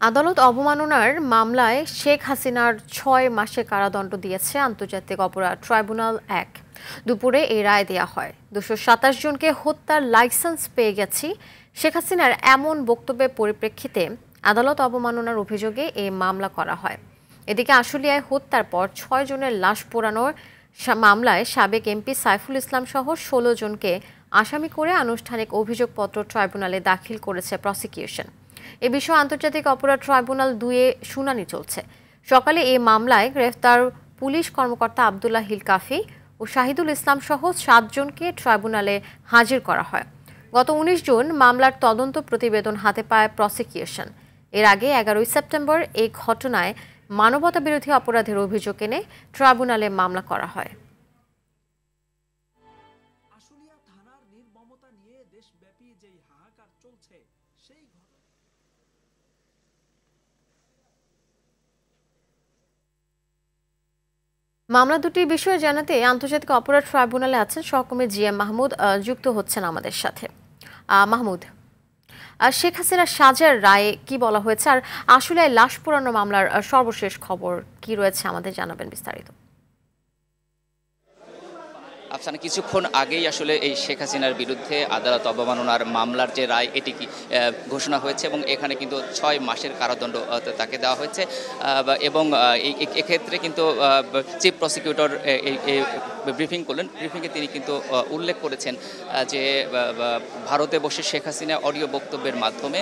আদালত অবমাননার মামলায় শেখ হাসিনার ৬ মাসের কারাদণ্ড দিয়েছে আন্তর্জাতিক অপরাধ ট্রাইব্যুনাল ১। দুপুরে এই রায় দেওয়া হয়। ২২৭ জনকে হত্যার লাইসেন্স পেয়ে গেছি, শেখ হাসিনার এমন বক্তব্যের পরিপ্রেক্ষিতে আদালত অবমাননার অভিযোগে এই মামলা করা হয়। এদিকে আশুলিয়ায় হত্যার পর ৬ জনের লাশ পোড়ানোর মামলায় সাবেক এমপি সাইফুল ইসলাম সহ ১৬ জনকে আসামি করে আনুষ্ঠানিক অভিযোগপত্র ট্রাইব্যুনালে দাখিল করেছে প্রসিকিউশন। এ বিষয়ে আন্তর্জাতিক অপরাধ ট্রাইব্যুনাল ২-এ শুনানি চলছে। সকালে এই মামলায় গ্রেফতার পুলিশ কর্মকর্তা আবদুল্লাহ হিল কাফি ও শাহিদুল ইসলাম সহ ৭ জনকে ট্রাইব্যুনালে হাজির করা হয়। গত ১৯ জুন মামলার তদন্ত প্রতিবেদন হাতে পায় প্রসিকিউশন। এর আগে ১১ সেপ্টেম্বর এই ঘটনায় মানবতাবিরোধী অপরাধের অভিযোগ এনে ট্রাইব্যুনালে মামলা করা হয়। আশুলিয়া থানার নির্মমতা নিয়ে দেশব্যাপী যেই হাহাকার চলছে সেই মামলা দুটির বিষয়ে জানাতে আন্তর্জাতিক অপরাধ ট্রাইব্যুনালে আছেন সহকর্মী জিএম মাহমুদ, যুক্ত হচ্ছেন আমাদের সাথে। মাহমুদ, শেখ হাসিনার সাজার রায়ে কি বলা হয়েছে, আর আসলে লাশ পোড়ানো মামলার সর্বশেষ খবর কি রয়েছে আমাদের জানাবেন বিস্তারিত। আফসানা, কিছুক্ষণ আগেই আসলে এই শেখ হাসিনার বিরুদ্ধে আদালত অবমাননার মামলার যে রায় এটি ঘোষণা হয়েছে এবং এখানে কিন্তু ৬ মাসের কারাদণ্ড তাকে দেওয়া হয়েছে এবং এক্ষেত্রে কিন্তু চিফ প্রসিকিউটর ব্রিফিং করলেন। ব্রিফিংয়ে তিনি কিন্তু উল্লেখ করেছেন যে ভারতে বসে শেখ হাসিনা অডিও বক্তব্যের মাধ্যমে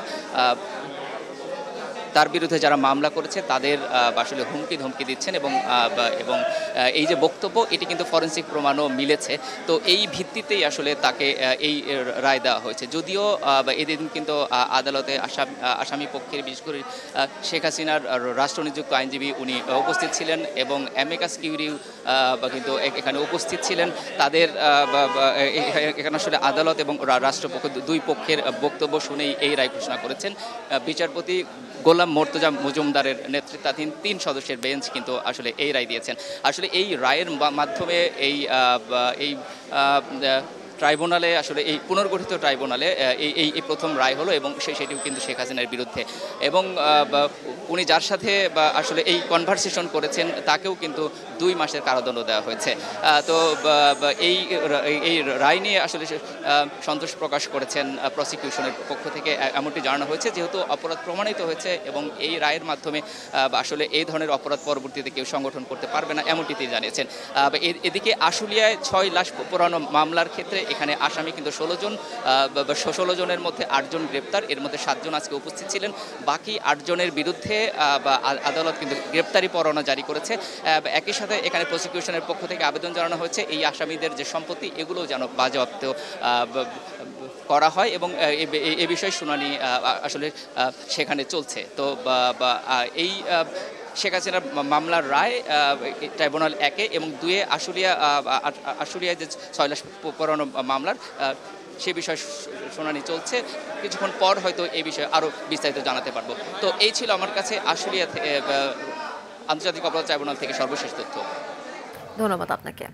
তার বিরুদ্ধে যারা মামলা করেছে তাদের আসলে হুমকি ধমকি দিচ্ছেন এবং এই যে বক্তব্য এটি কিন্তু ফরেন্সিক প্রমাণও মিলেছে। তো এই ভিত্তিতেই আসলে তাকে এই রায় দেওয়া হয়েছে। যদিও এদিন কিন্তু আদালতে আসামি পক্ষের বিশেষ করে শেখ হাসিনার রাষ্ট্রনিযুক্ত আইনজীবী উনি উপস্থিত ছিলেন এবং অ্যামিকাস কিউরিও কিন্তু এখানে উপস্থিত ছিলেন। তাদের এখানে আসলে আদালত এবং রাষ্ট্রপক্ষ দুই পক্ষের বক্তব্য শুনেই এই রায় ঘোষণা করেছেন। বিচারপতি গোলাম মোর্তজা মজুমদারের নেতৃত্বাধীন ৩ সদস্যের বেঞ্চ কিন্তু আসলে এই রায় দিয়েছেন। আসলে এই রায়ের মাধ্যমে এই ট্রাইব্যুনালে আসলে এই পুনর্গঠিত ট্রাইব্যুনালে এই প্রথম রায় হলো এবং সেটিও কিন্তু শেখ হাসিনার বিরুদ্ধে এবং উনি যার সাথে আসলে এই কনভারসেশন করেছেন তাকেও কিন্তু ২ মাসের কারাদণ্ড দেওয়া হয়েছে। তো এই রায় নিয়ে আসলে সন্তোষ প্রকাশ করেছেন প্রসিকিউশনের পক্ষ থেকে, এমনটি জানানো হয়েছে যেহেতু অপরাধ প্রমাণিত হয়েছে এবং এই রায়ের মাধ্যমে আসলে এই ধরনের অপরাধ পরবর্তীতে কেউ সংগঠন করতে পারবে না, এমনটি তিনি জানিয়েছেন। এদিকে আশুলিয়ায় ৬ লাশ পোড়ানো মামলার ক্ষেত্রে এখানে আসামি কিন্তু ১৬ জনের মধ্যে ৮ জন গ্রেপ্তার, এর মধ্যে ৭ জন আজকে উপস্থিত ছিলেন। বাকি ৮ জনের বিরুদ্ধে আদালত কিন্তু গ্রেপ্তারি পরোয়ানা জারি করেছে। একই সাথে এখানে প্রসিকিউশনের পক্ষ থেকে আবেদন জানানো হয়েছে এই আসামিদের যে সম্পত্তি এগুলোও যেন বাজেয়াপ্ত করা হয় এবং এ বিষয়ে শুনানি আসলে সেখানে চলছে। তো এই শেখ হাসিনার মামলার রায় ট্রাইব্যুনাল ১-এ এবং ২-এ আশুলিয়ায় যে ৬ লাশ পোড়ানো মামলার সে বিষয়ে শুনানি চলছে। কিছুক্ষণ পর হয়তো এই বিষয়ে আরও বিস্তারিত জানাতে পারবো। তো এই ছিল আমার কাছে আশুলিয়া আন্তর্জাতিক অপরাধ ট্রাইব্যুনাল থেকে সর্বশেষ তথ্য। ধন্যবাদ আপনাকে।